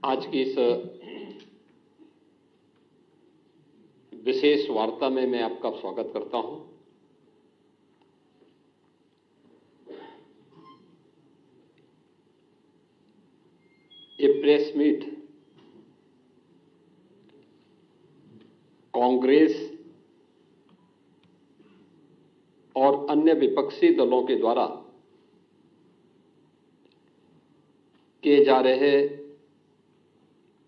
आज की इस विशेष वार्ता में मैं आपका स्वागत करता हूं। ये प्रेस मीट कांग्रेस और अन्य विपक्षी दलों के द्वारा किए जा रहे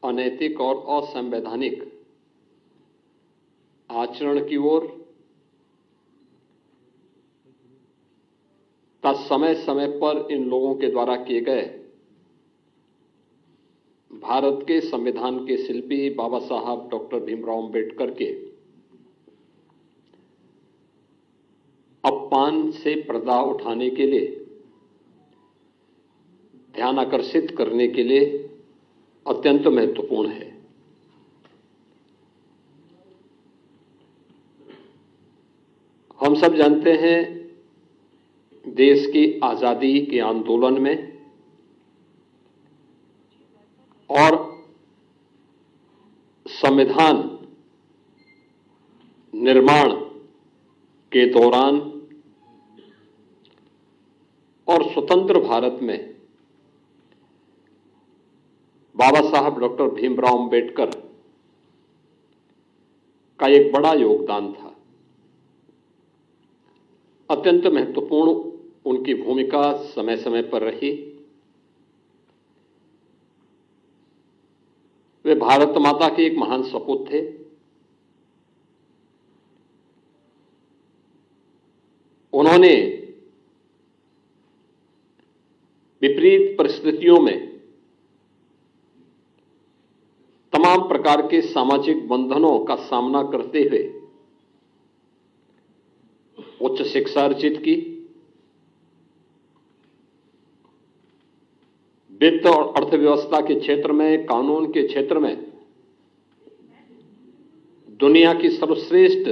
अनैतिक और असंवैधानिक आचरण की ओर समय समय पर इन लोगों के द्वारा किए गए भारत के संविधान के शिल्पी बाबा साहब डॉक्टर भीमराव अंबेडकर के अपमान से पर्दा उठाने के लिए, ध्यान आकर्षित करने के लिए अत्यंत महत्वपूर्ण है। हम सब जानते हैं, देश की आजादी के आंदोलन में और संविधान निर्माण के दौरान और स्वतंत्र भारत में बाबा साहब डॉक्टर भीमराव अंबेडकर का एक बड़ा योगदान था। अत्यंत महत्वपूर्ण उनकी भूमिका समय समय पर रही। वे भारत माता के एक महान सपूत थे। उन्होंने विपरीत परिस्थितियों में तमाम प्रकार के सामाजिक बंधनों का सामना करते हुए उच्च शिक्षा अर्जित की, वित्त और अर्थव्यवस्था के क्षेत्र में, कानून के क्षेत्र में दुनिया की सर्वश्रेष्ठ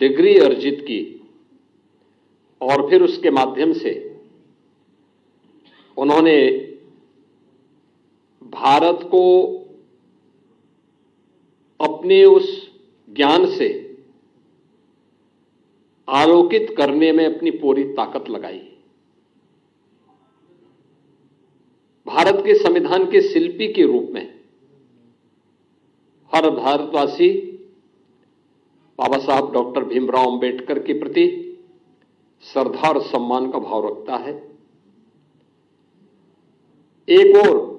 डिग्री अर्जित की और फिर उसके माध्यम से उन्होंने भारत को अपने उस ज्ञान से आलोकित करने में अपनी पूरी ताकत लगाई। भारत के संविधान के शिल्पी के रूप में हर भारतवासी बाबा साहब डॉक्टर भीमराव अंबेडकर के प्रति श्रद्धा और सम्मान का भाव रखता है। एक और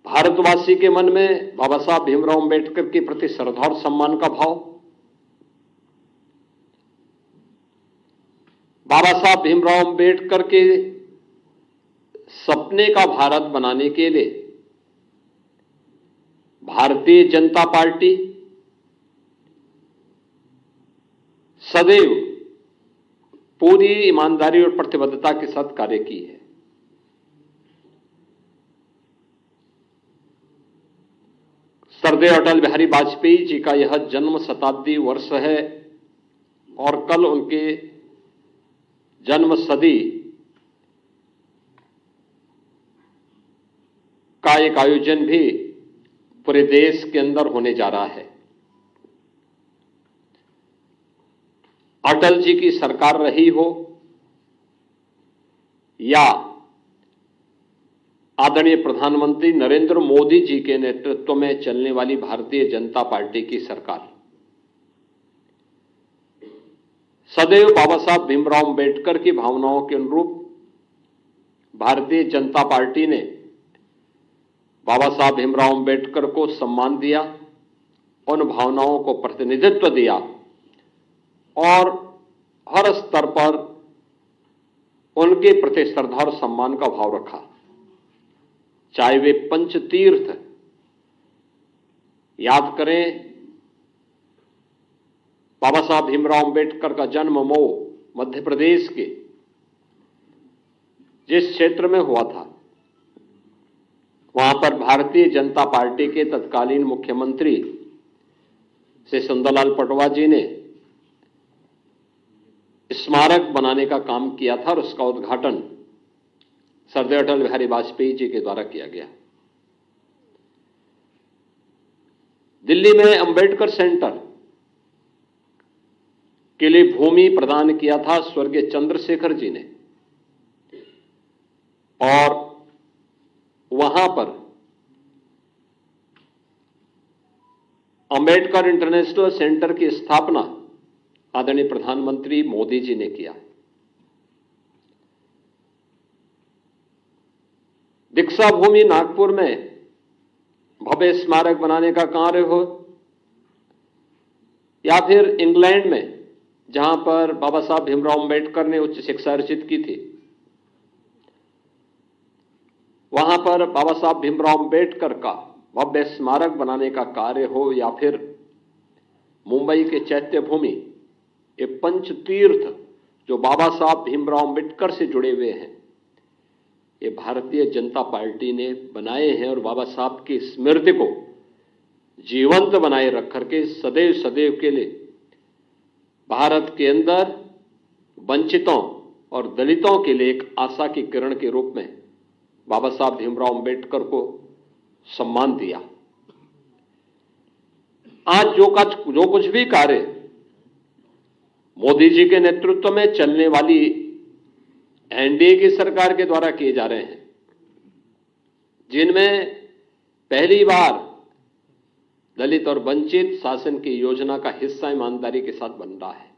भारतवासी के मन में बाबा साहब भीमराव अंबेडकर के प्रति श्रद्धा और सम्मान का भाव, बाबा साहब भीमराव अंबेडकर के सपने का भारत बनाने के लिए भारतीय जनता पार्टी सदैव पूरी ईमानदारी और प्रतिबद्धता के साथ कार्य की है। श्रद्धेय अटल बिहारी वाजपेयी जी का यह जन्म शताब्दी वर्ष है और कल उनके जन्म सदी का एक आयोजन भी पूरे देश के अंदर होने जा रहा है। अटल जी की सरकार रही हो या आदरणीय प्रधानमंत्री नरेंद्र मोदी जी के नेतृत्व में चलने वाली भारतीय जनता पार्टी की सरकार, सदैव बाबा साहब भीमराव अंबेडकर की भावनाओं के अनुरूप भारतीय जनता पार्टी ने बाबा साहब भीमराव अंबेडकर को सम्मान दिया, उन भावनाओं को प्रतिनिधित्व दिया और हर स्तर पर उनके प्रति श्रद्धा और सम्मान का भाव रखा। चाहे वे पंचतीर्थ याद करें, बाबा साहब भीमराव अंबेडकर का जन्म मऊ मध्य प्रदेश के जिस क्षेत्र में हुआ था, वहां पर भारतीय जनता पार्टी के तत्कालीन मुख्यमंत्री श्री सुंदरलाल पटवा जी ने स्मारक बनाने का काम किया था और उसका उद्घाटन सरदार अटल बिहारी वाजपेयी जी के द्वारा किया गया। दिल्ली में अंबेडकर सेंटर के लिए भूमि प्रदान किया था स्वर्गीय चंद्रशेखर जी ने, और वहां पर अंबेडकर इंटरनेशनल सेंटर की स्थापना आदरणीय प्रधानमंत्री मोदी जी ने किया। दीक्षा भूमि नागपुर में भव्य स्मारक बनाने का कार्य हो, या फिर इंग्लैंड में जहां पर बाबा साहब भीमराव अंबेडकर ने उच्च शिक्षा अर्जित की थी, वहां पर बाबा साहब भीमराव अंबेडकर का भव्य स्मारक बनाने का कार्य हो, या फिर मुंबई के चैत्य भूमि, ये पंच तीर्थ जो बाबा साहब भीमराव अंबेडकर से जुड़े हुए हैं, ये भारतीय जनता पार्टी ने बनाए हैं और बाबा साहब की स्मृति को जीवंत बनाए रख करके सदैव सदैव के लिए भारत के अंदर वंचितों और दलितों के लिए एक आशा की किरण के रूप में बाबा साहब भीमराव अंबेडकर को सम्मान दिया। आज जो कुछ भी कार्य मोदी जी के नेतृत्व में चलने वाली एनडीए की सरकार के द्वारा किए जा रहे हैं, जिनमें पहली बार दलित और वंचित शासन की योजना का हिस्सा ईमानदारी के साथ बन रहा है,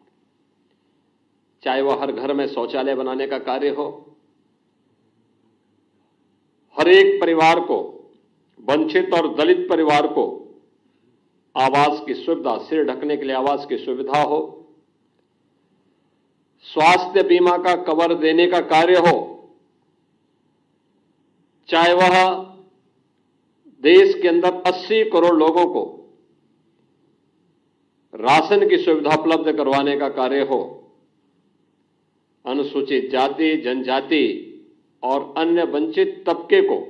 चाहे वह हर घर में शौचालय बनाने का कार्य हो, हर एक परिवार को, वंचित और दलित परिवार को आवास की सुविधा, सिर ढकने के लिए आवास की सुविधा हो, स्वास्थ्य बीमा का कवर देने का कार्य हो, चाहे वह देश के अंदर 80 करोड़ लोगों को राशन की सुविधा उपलब्ध करवाने का कार्य हो, अनुसूचित जाति, जनजाति और अन्य वंचित तबके को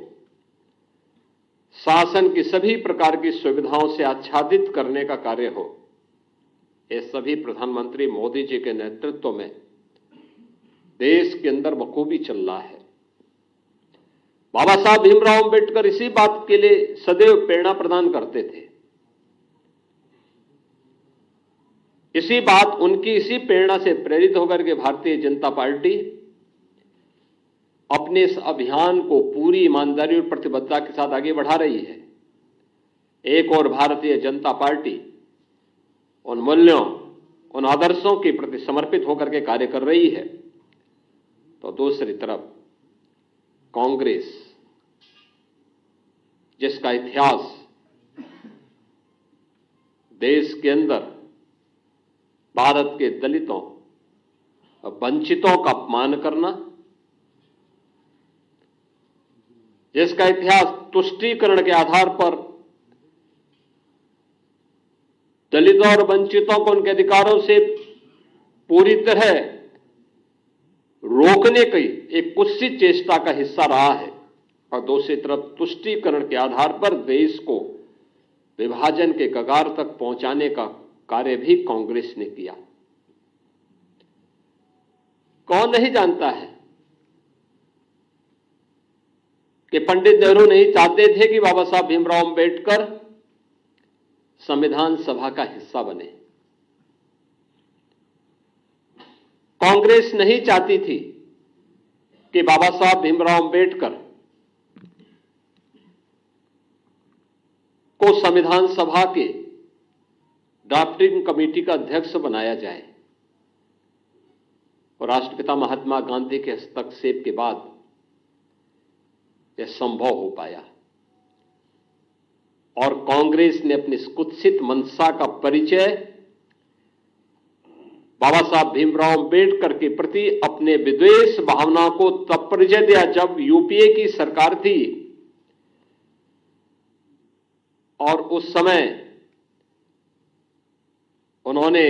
शासन की सभी प्रकार की सुविधाओं से आच्छादित करने का कार्य हो, ये सभी प्रधानमंत्री मोदी जी के नेतृत्व में देश के अंदर बखूबी चल रहा है। बाबा साहब भीमराव अंबेडकर इसी बात के लिए सदैव प्रेरणा प्रदान करते थे। इसी प्रेरणा से प्रेरित होकर के भारतीय जनता पार्टी अपने इस अभियान को पूरी ईमानदारी और प्रतिबद्धता के साथ आगे बढ़ा रही है। एक और भारतीय जनता पार्टी उन मूल्यों, उन आदर्शों के प्रति समर्पित होकर के कार्य कर रही है, तो दूसरी तरफ कांग्रेस, जिसका इतिहास देश के अंदर भारत के दलितों और वंचितों का अपमान करना, जिसका इतिहास तुष्टीकरण के आधार पर दलितों और वंचितों को उनके अधिकारों से पूरी तरह रोकने की एक कुत्सित चेष्टा का हिस्सा रहा है, और दूसरी तरफ तुष्टीकरण के आधार पर देश को विभाजन के कगार तक पहुंचाने का कार्य भी कांग्रेस ने किया। कौन नहीं जानता है कि पंडित नेहरू नहीं चाहते थे कि बाबा साहब भीमराव अंबेडकर संविधान सभा का हिस्सा बने। कांग्रेस नहीं चाहती थी कि बाबा साहब भीमराव अंबेडकर को संविधान सभा के ड्राफ्टिंग कमेटी का अध्यक्ष बनाया जाए, और राष्ट्रपिता महात्मा गांधी के हस्तक्षेप के बाद यह संभव हो पाया, और कांग्रेस ने अपनी इस कुत्सित मंशा का परिचय बाबा साहब भीमराव अंबेडकर के प्रति अपने विद्वेष भावना को तब परिचय दिया जब यूपीए की सरकार थी, और उस समय उन्होंने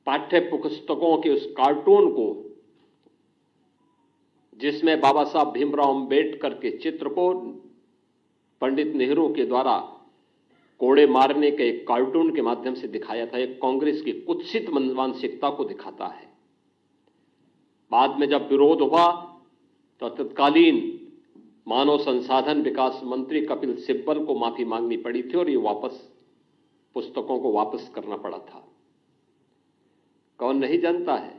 पाठ्य पुस्तकों के उस कार्टून को, जिसमें बाबा साहब भीमराव अंबेडकर के चित्र को पंडित नेहरू के द्वारा कोड़े मारने के एक कार्टून के माध्यम से दिखाया था, एक कांग्रेस की कुत्सित मानसिकता को दिखाता है। बाद में जब विरोध हुआ तो तत्कालीन मानव संसाधन विकास मंत्री कपिल सिब्बल को माफी मांगनी पड़ी थी और ये पुस्तकों को वापस करना पड़ा था। कौन नहीं जानता है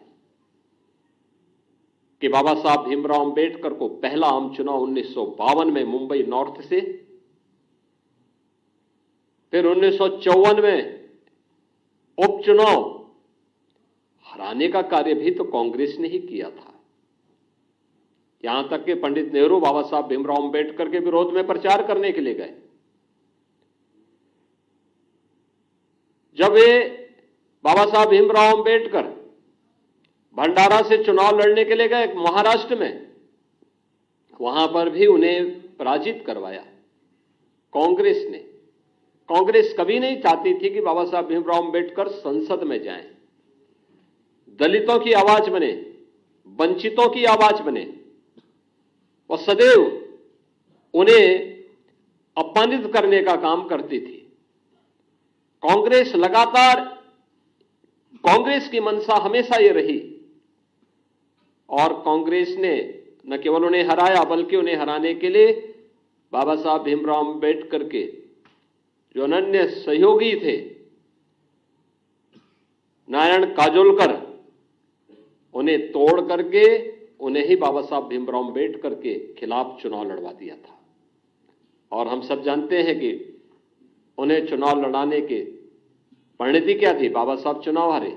कि बाबा साहब भीमराव अंबेडकर को पहला आम चुनाव 1952 में मुंबई नॉर्थ से, फिर 1954 में उपचुनाव हराने का कार्य भी तो कांग्रेस ने ही किया था। यहां तक कि पंडित नेहरू बाबा साहब भीमराव अंबेडकर के विरोध में प्रचार करने के लिए गए। जब वे बाबा साहब भीमराव अंबेडकर भंडारा से चुनाव लड़ने के लिए गए महाराष्ट्र में, वहां पर भी उन्हें पराजित करवाया कांग्रेस ने। कांग्रेस कभी नहीं चाहती थी कि बाबा साहब भीमराव अंबेडकर संसद में जाएं, दलितों की आवाज बने, वंचितों की आवाज बने। और सदैव उन्हें अपमानित करने का काम करती थी। कांग्रेस लगातार, कांग्रेस की मंशा हमेशा ये रही, और कांग्रेस ने न केवल उन्हें हराया बल्कि उन्हें हराने के लिए बाबा साहब भीमराव अंबेडकर के जो अनन्य सहयोगी थे नारायण काजोलकर, उन्हें तोड़ करके उन्हें ही बाबा साहब भीमराव अंबेडकर के खिलाफ चुनाव लड़वा दिया था। और हम सब जानते हैं कि उन्हें चुनाव लड़ाने के परिणति क्या थी, बाबा साहब चुनाव हारे।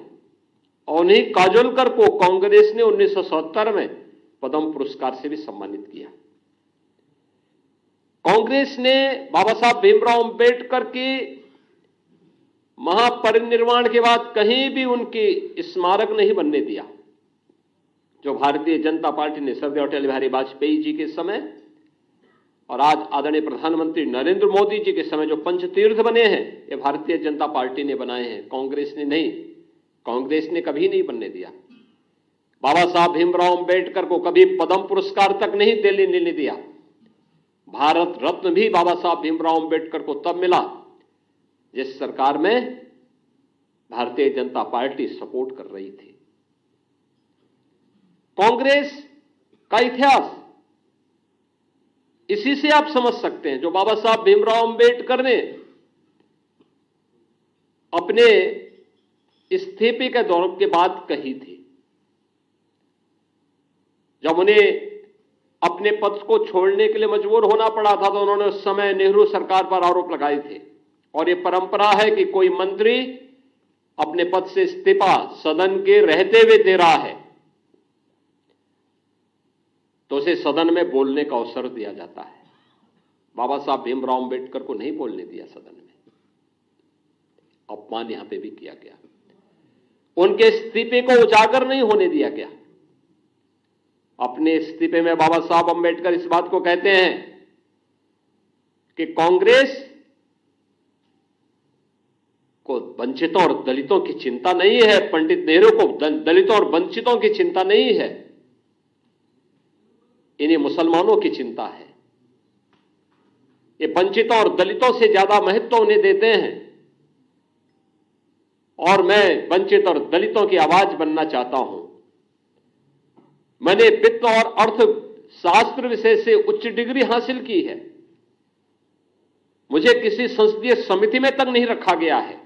और उन्हीं काजोलकर को कांग्रेस ने 1970 में पद्म पुरस्कार से भी सम्मानित किया। कांग्रेस ने बाबा साहब भीमराव अंबेडकर की महापरिनिर्वाण के बाद कहीं भी उनकी स्मारक नहीं बनने दिया। जो भारतीय जनता पार्टी ने सरदार अटल बिहारी वाजपेयी जी के समय और आज आदरणीय प्रधानमंत्री नरेंद्र मोदी जी के समय जो पंचतीर्थ बने हैं, ये भारतीय जनता पार्टी ने बनाए हैं, कांग्रेस ने नहीं। कांग्रेस ने कभी नहीं बनने दिया। बाबा साहब भीमराव अंबेडकर को कभी पद्म पुरस्कार तक नहीं लेने दिया। भारत रत्न भी बाबा साहब भीमराव अंबेडकर को तब मिला जिस सरकार में भारतीय जनता पार्टी सपोर्ट कर रही थी। कांग्रेस का इतिहास इसी से आप समझ सकते हैं, जो बाबा साहब भीमराव अंबेडकर ने अपने इस्तीफे के दौर के बाद कही थी। जब उन्हें अपने पद को छोड़ने के लिए मजबूर होना पड़ा था तो उन्होंने उस समय नेहरू सरकार पर आरोप लगाए थे। और यह परंपरा है कि कोई मंत्री अपने पद से इस्तीफा सदन के रहते हुए दे रहा है तो उसे सदन में बोलने का अवसर दिया जाता है। बाबा साहब भीमराव अंबेडकर को नहीं बोलने दिया सदन में, अपमान यहां पे भी किया गया। उनके इस्तीफे को उजागर नहीं होने दिया गया। अपने इस्तीफे में बाबा साहब अंबेडकर इस बात को कहते हैं कि कांग्रेस को वंचितों और दलितों की चिंता नहीं है, पंडित नेहरू को दलितों और वंचितों की चिंता नहीं है, इन्हें मुसलमानों की चिंता है। ये वंचितों और दलितों से ज्यादा महत्व उन्हें देते हैं और मैं वंचित और दलितों की आवाज बनना चाहता हूं। मैंने वित्त और अर्थशास्त्र विषय से उच्च डिग्री हासिल की है, मुझे किसी संसदीय समिति में तक नहीं रखा गया है।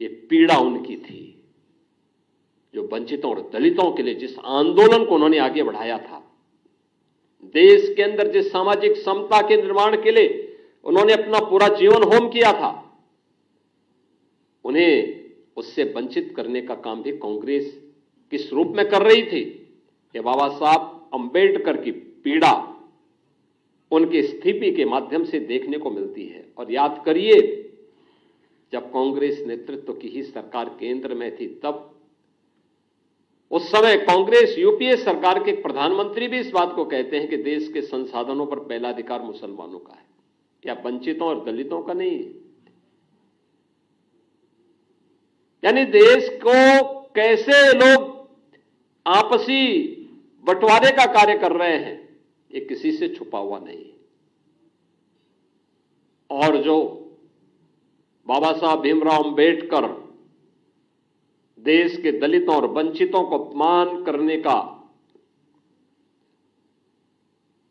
ये पीड़ा उनकी थी जो वंचितों और दलितों के लिए जिस आंदोलन को उन्होंने आगे बढ़ाया था, देश के अंदर जिस सामाजिक समता के निर्माण के लिए उन्होंने अपना पूरा जीवन होम किया था, उन्हें उससे वंचित करने का काम भी कांग्रेस किस रूप में कर रही थी। ये बाबा साहब अंबेडकर की पीड़ा उनके इस्तीफे के माध्यम से देखने को मिलती है। और याद करिए, जब कांग्रेस नेतृत्व की ही सरकार केंद्र में थी, तब उस समय कांग्रेस यूपीए सरकार के प्रधानमंत्री भी इस बात को कहते हैं कि देश के संसाधनों पर पहला अधिकार मुसलमानों का है, या वंचितों और दलितों का नहीं है। यानी देश को कैसे लोग आपसी बंटवारे का कार्य कर रहे हैं, ये किसी से छुपा हुआ नहीं है। और जो बाबा साहब भीमराव अंबेडकर देश के दलितों और वंचितों को अपमान करने का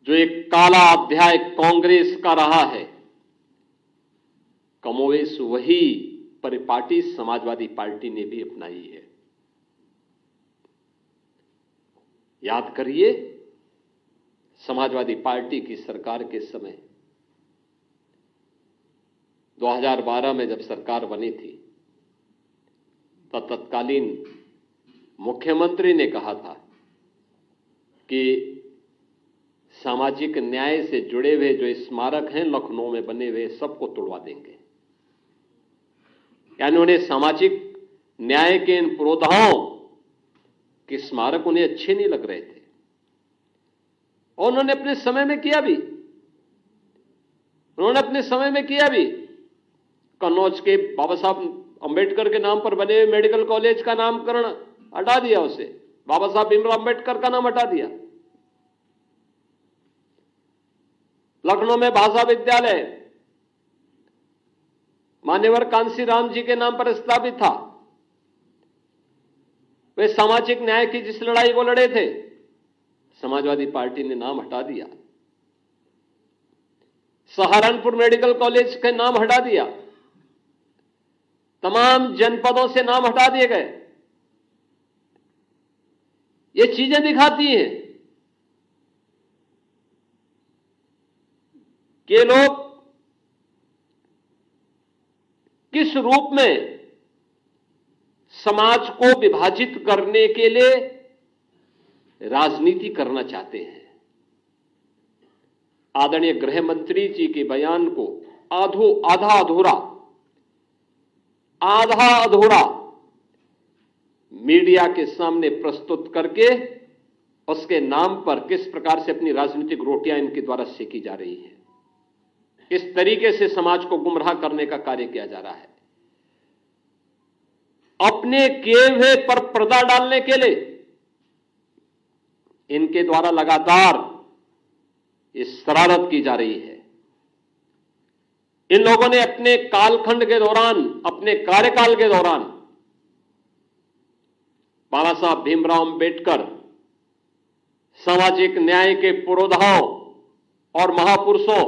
जो एक काला अध्याय कांग्रेस का रहा है, कमोवेश वही परिपाटी समाजवादी पार्टी ने भी अपनाई है। याद करिए, समाजवादी पार्टी की सरकार के समय 2012 में जब सरकार बनी थी, तो तत्कालीन मुख्यमंत्री ने कहा था कि सामाजिक न्याय से जुड़े हुए जो स्मारक हैं लखनऊ में बने हुए, सबको तोड़वा देंगे। यानी उन्हें सामाजिक न्याय के इन पुरोधाओं के स्मारक उन्हें अच्छे नहीं लग रहे थे, और उन्होंने अपने समय में किया भी। कन्नौज के बाबा साहब अंबेडकर के नाम पर बने हुए मेडिकल कॉलेज का नामकरण हटा दिया, उसे बाबा साहब भीमराव अंबेडकर का नाम हटा दिया। लखनऊ में भाषा विद्यालय मान्यवर कांसी राम जी के नाम पर स्थापित था। वे सामाजिक न्याय की जिस लड़ाई को लड़े थे, समाजवादी पार्टी ने नाम हटा दिया। सहारनपुर मेडिकल कॉलेज के नाम हटा दिया, तमाम जनपदों से नाम हटा दिए गए। ये चीजें दिखाती हैं कि लोग किस रूप में समाज को विभाजित करने के लिए राजनीति करना चाहते हैं। आदरणीय गृह मंत्री जी के बयान को आधा अधूरा मीडिया के सामने प्रस्तुत करके उसके नाम पर किस प्रकार से अपनी राजनीतिक रोटियां इनके द्वारा सेकी जा रही हैं, इस तरीके से समाज को गुमराह करने का कार्य किया जा रहा है। अपने किए हुए पर पर्दा डालने के लिए इनके द्वारा लगातार इस शरारत की जा रही है। इन लोगों ने अपने कालखंड के दौरान, अपने कार्यकाल के दौरान बाबा साहब भीमराव अंबेडकर सामाजिक न्याय के पुरोधाओं और महापुरुषों,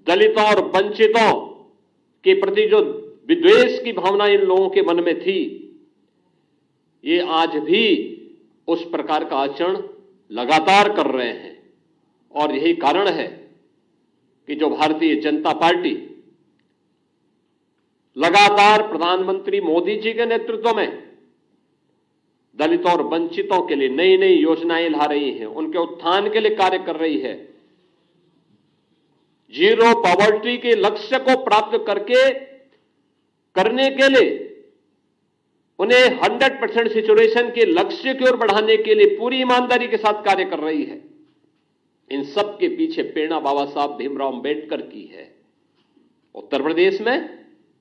दलितों और वंचितों के प्रति जो विद्वेष की भावना इन लोगों के मन में थी, ये आज भी उस प्रकार का आचरण लगातार कर रहे हैं। और यही कारण है कि जो भारतीय जनता पार्टी लगातार प्रधानमंत्री मोदी जी के नेतृत्व में दलितों और वंचितों के लिए नई नई योजनाएं ला रही है, उनके उत्थान के लिए कार्य कर रही है। जीरो पॉवर्टी के लक्ष्य को प्राप्त करने के लिए उन्हें 100% सिचुएशन के लक्ष्य की ओर बढ़ाने के लिए पूरी ईमानदारी के साथ कार्य कर रही है। इन सब के पीछे प्रेरणा बाबा साहब भीमराव अंबेडकर की है। उत्तर प्रदेश में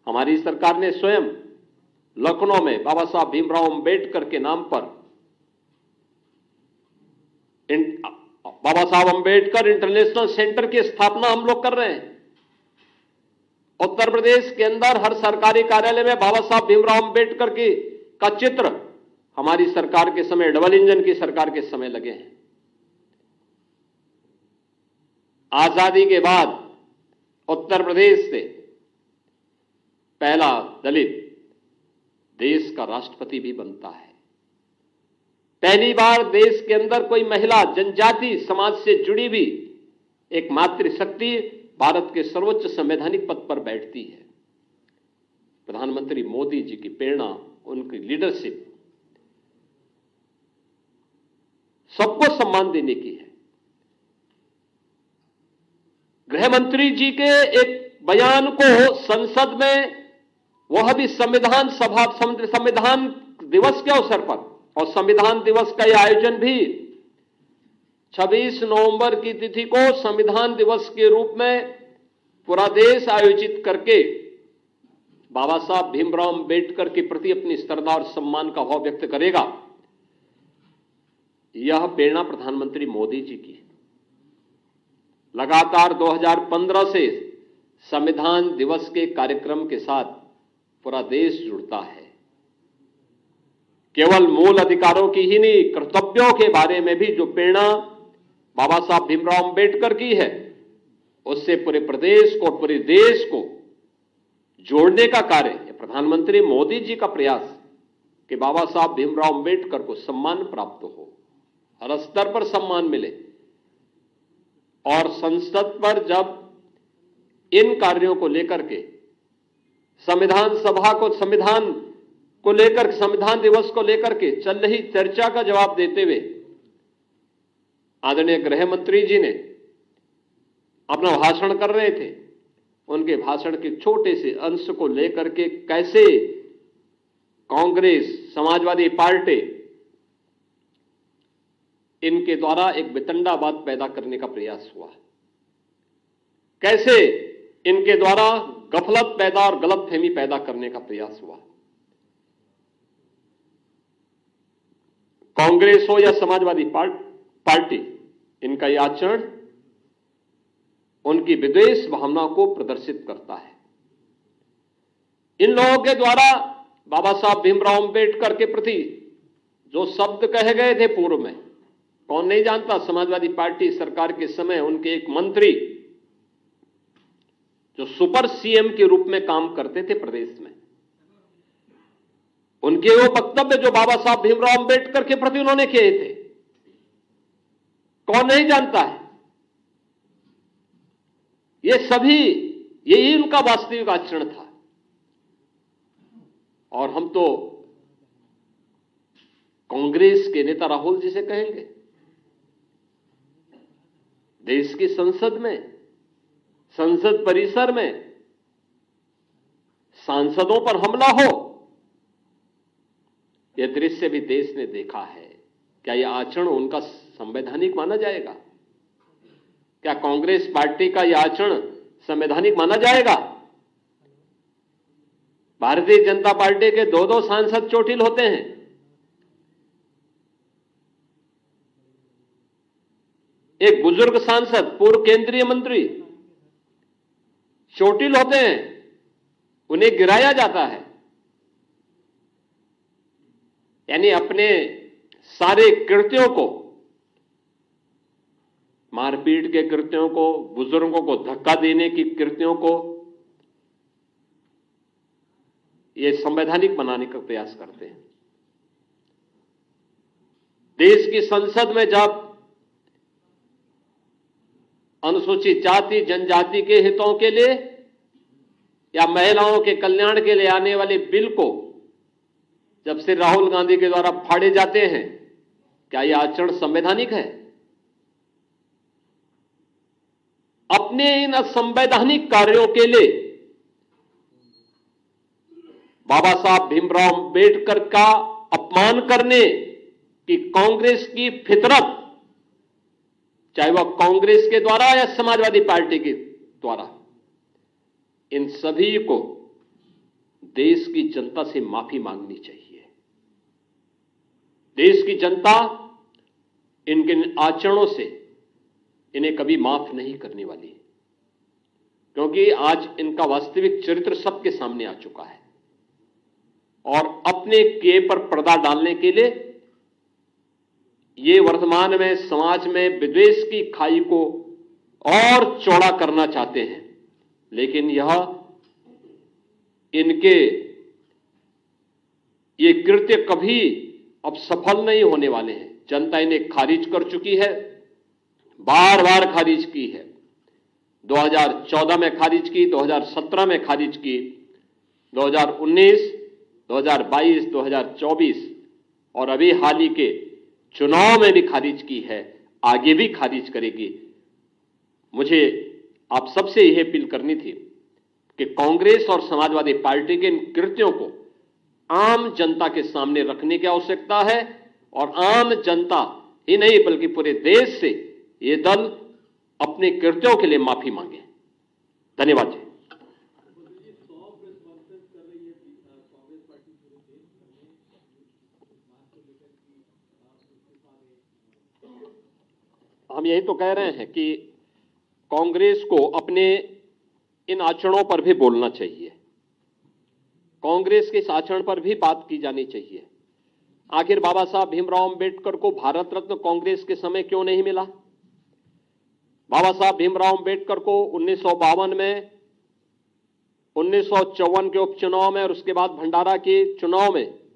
हमारी सरकार ने स्वयं लखनऊ में बाबा साहब भीमराव अंबेडकर के नाम पर बाबा साहब अंबेडकर इंटरनेशनल सेंटर की स्थापना हम लोग कर रहे हैं। उत्तर प्रदेश के अंदर हर सरकारी कार्यालय में बाबा साहब भीमराव अंबेडकर का चित्र हमारी सरकार के समय, डबल इंजन की सरकार के समय लगे हैं। आजादी के बाद उत्तर प्रदेश से पहला दलित देश का राष्ट्रपति भी बनता है। पहली बार देश के अंदर कोई महिला जनजाति समाज से जुड़ी भी एक मातृशक्ति भारत के सर्वोच्च संवैधानिक पद पर बैठती है। प्रधानमंत्री मोदी जी की प्रेरणा, उनकी लीडरशिप सबको सम्मान देने की है। गृह मंत्री जी के एक बयान को संसद में, वह भी संविधान दिवस के अवसर पर, और संविधान दिवस का यह आयोजन भी 26 नवंबर की तिथि को संविधान दिवस के रूप में पूरा देश आयोजित करके बाबा साहब भीमराव अंबेडकर के प्रति अपनी श्रद्धा और सम्मान का भाव व्यक्त करेगा। यह प्रेरणा प्रधानमंत्री मोदी जी की है। लगातार 2015 से संविधान दिवस के कार्यक्रम के साथ पूरा देश जुड़ता है। केवल मूल अधिकारों की ही नहीं, कर्तव्यों के बारे में भी जो प्रेरणा बाबा साहब भीमराव अंबेडकर की है, उससे पूरे प्रदेश को, पूरे देश को जोड़ने का कार्य प्रधानमंत्री मोदी जी का प्रयास कि बाबा साहब भीमराव अंबेडकर को सम्मान प्राप्त हो, हर स्तर पर सम्मान मिले। और संसद पर जब इन कार्यों को लेकर के संविधान सभा को, संविधान को लेकर, संविधान दिवस को लेकर के चल रही चर्चा का जवाब देते हुए आदरणीय गृह मंत्री जी ने अपना भाषण कर रहे थे, उनके भाषण के छोटे से अंश को लेकर के कैसे कांग्रेस, समाजवादी पार्टी इनके द्वारा एक वितंडावाद पैदा करने का प्रयास हुआ, कैसे इनके द्वारा गफलत पैदा और गलतफहमी पैदा करने का प्रयास हुआ। कांग्रेस हो या समाजवादी पार्टी, इनका यह आचरण उनकी विद्वेष भावना को प्रदर्शित करता है। इन लोगों के द्वारा बाबा साहब भीमराव अंबेडकर के प्रति जो शब्द कहे गए थे पूर्व में, कौन नहीं जानता, समाजवादी पार्टी सरकार के समय उनके एक मंत्री जो सुपर सीएम के रूप में काम करते थे प्रदेश में, उनके वो वक्तव्य जो बाबा साहब भीमराव अंबेडकर के प्रति उन्होंने किए थे, कौन नहीं जानता है। ये सभी, यही उनका वास्तविक आचरण था। और हम तो कांग्रेस के नेता राहुल जी से कहेंगे, देश की संसद में, संसद परिसर में सांसदों पर हमला हो, यह दृश्य भी देश ने देखा है। क्या यह आचरण उनका संवैधानिक माना जाएगा? क्या कांग्रेस पार्टी का यह आचरण संवैधानिक माना जाएगा? भारतीय जनता पार्टी के दो सांसद चोटिल होते हैं। एक बुजुर्ग सांसद, पूर्व केंद्रीय मंत्री चोटिल होते हैं, उन्हें गिराया जाता है। यानी अपने सारे कृत्यों को, मारपीट के कृत्यों को, बुजुर्गों को धक्का देने की कृत्यों को ये संवैधानिक बनाने का प्रयास करते हैं। देश की संसद में जब अनुसूचित जाति जनजाति के हितों के लिए या महिलाओं के कल्याण के लिए आने वाले बिल को जब से राहुल गांधी के द्वारा फाड़े जाते हैं, क्या यह आचरण संवैधानिक है? अपने इन असंवैधानिक कार्यों के लिए बाबा साहब भीमराव अंबेडकर का अपमान करने की कांग्रेस की फितरत, चाहे वह कांग्रेस के द्वारा या समाजवादी पार्टी के द्वारा, इन सभी को देश की जनता से माफी मांगनी चाहिए। देश की जनता इनके आचरणों से इन्हें कभी माफ नहीं करने वाली, क्योंकि आज इनका वास्तविक चरित्र सबके सामने आ चुका है। और अपने किए पर पर्दा डालने के लिए ये वर्तमान में समाज में विद्वेष की खाई को और चौड़ा करना चाहते हैं, लेकिन यह इनके ये कृत्य कभी अब सफल नहीं होने वाले हैं। जनता इन्हें खारिज कर चुकी है, बार बार खारिज की है। 2014 में खारिज की, 2017 में खारिज की, 2019, 2022, 2024 और अभी हाल ही के चुनाव में भी खारिज की है, आगे भी खारिज करेगी। मुझे आप सबसे यह अपील करनी थी कि कांग्रेस और समाजवादी पार्टी के इन कृत्यों को आम जनता के सामने रखने की आवश्यकता है, और आम जनता ही नहीं बल्कि पूरे देश से ये दल अपने कृत्यों के लिए माफी मांगे। धन्यवाद जी। हम यही तो कह रहे हैं कि कांग्रेस को अपने इन आचरणों पर भी बोलना चाहिए, कांग्रेस के इस आचरण पर भी बात की जानी चाहिए। आखिर बाबा साहब भीमराव अंबेडकर को भारत रत्न कांग्रेस के समय क्यों नहीं मिला? बाबा साहब भीमराव अंबेडकर को 1952 में, 1954 के उपचुनाव में और उसके बाद भंडारा के चुनाव में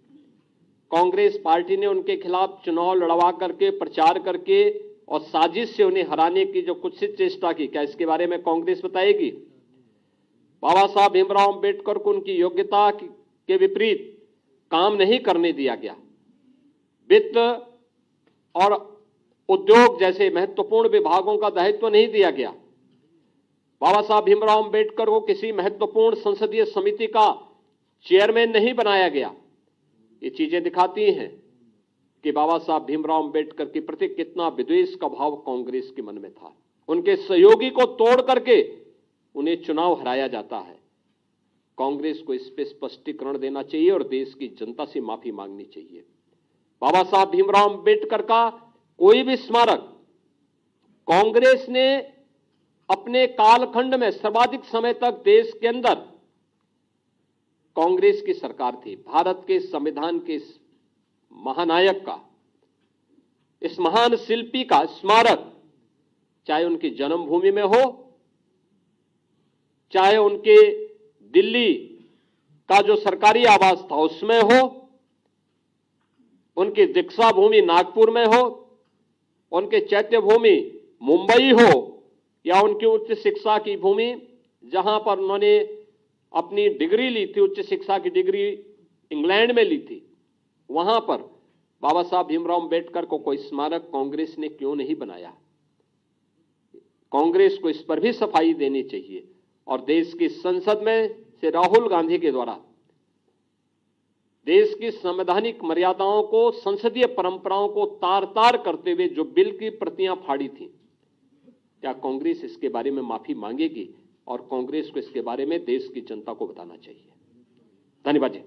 कांग्रेस पार्टी ने उनके खिलाफ चुनाव लड़वा करके, प्रचार करके और साजिश से उन्हें हराने की जो कुत्सित चेष्टा की, क्या इसके बारे में कांग्रेस बताएगी? बाबा साहब भीमराव अंबेडकर को उनकी योग्यता के विपरीत काम नहीं करने दिया गया। वित्त और उद्योग जैसे महत्वपूर्ण विभागों का दायित्व नहीं दिया गया। बाबा साहब भीमराव अंबेडकर को किसी महत्वपूर्ण संसदीय समिति का चेयरमैन नहीं बनाया गया। ये चीजें दिखाती हैं कि बाबा साहब भीमराव अंबेडकर के प्रति कितना विद्वेष का भाव कांग्रेस के मन में था। उनके सहयोगी को तोड़ करके उन्हें चुनाव हराया जाता है। कांग्रेस को इस पर स्पष्टीकरण देना चाहिए और देश की जनता से माफी मांगनी चाहिए। बाबा साहब भीमराव अंबेडकर का कोई भी स्मारक कांग्रेस ने अपने कालखंड में सर्वाधिक समय तक देश के अंदर, कांग्रेस की सरकार थी, भारत के संविधान के इस महानायक का, इस महान शिल्पी का स्मारक, चाहे उनकी जन्मभूमि में हो, चाहे उनके दिल्ली का जो सरकारी आवास था उसमें हो, उनकी दीक्षा भूमि नागपुर में हो, उनके चैत्य भूमि मुंबई हो, या उनकी उच्च शिक्षा की भूमि जहां पर उन्होंने अपनी डिग्री ली थी, उच्च शिक्षा की डिग्री इंग्लैंड में ली थी, वहां पर बाबा साहब भीमराव अंबेडकर को कोई स्मारक कांग्रेस ने क्यों नहीं बनाया? कांग्रेस को इस पर भी सफाई देनी चाहिए और देश की संसद में से राहुल गांधी के द्वारा देश की संवैधानिक मर्यादाओं को, संसदीय परंपराओं को तार-तार करते हुए जो बिल की प्रतियां फाड़ी थी, क्या कांग्रेस इसके बारे में माफी मांगेगी? और कांग्रेस को इसके बारे में देश की जनता को बताना चाहिए। धन्यवाद जी।